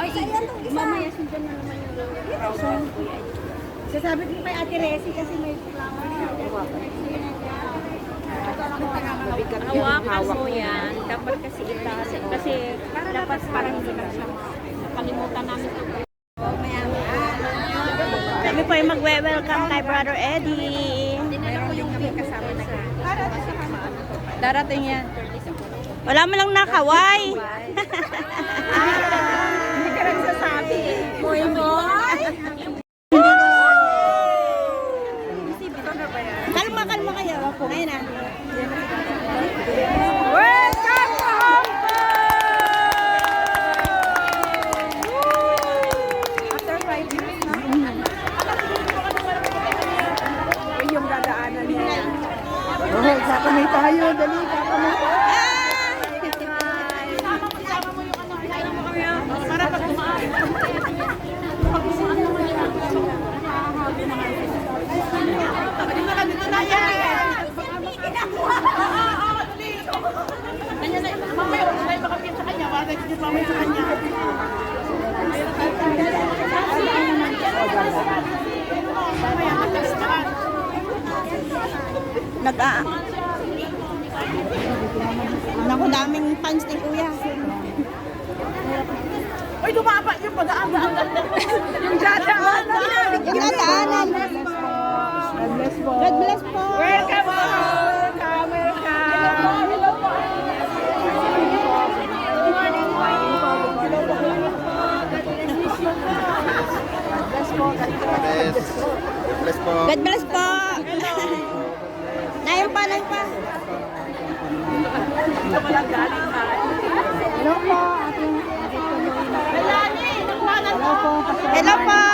Mamaya sundan na naman yung sasabi ko kay Ate Resi kasi may reklamo niya. Hawakan mo yan. Dapat kasi itaas. Kasi dapat parang hindi lang siya nakalimutan namin ito. Kami po ay magwe-welcome kay Brother Eddie. Meron ko yung kasama na darating yan. Wala mo lang nakaway. Hindi ka nagsasabi. Boy, Kalma kayo. Ngayon na. welcome to Hong After 5 years, no? Yung dadaanan niya. Oh, kakamay tayo. Dali, kakamay tayo. Para pag kumaan. Dito na yan. Mamaya, tayo makapit sa kanya. Para tayo mamaya sa kanya. Mamaya, nagkastahan. Naku, daming fans ni Kuya. Uy, dumapa yung pag-aandaan. Yung dadaanan. Yung nataanan. God bless po. God bless po. Welcome po. Welcome, welcome. Hello po. Bless po. God bless po. Nayon pa. Dito pa lang galing ha. Hello po. Melanie, nagmanan mo. Hello po.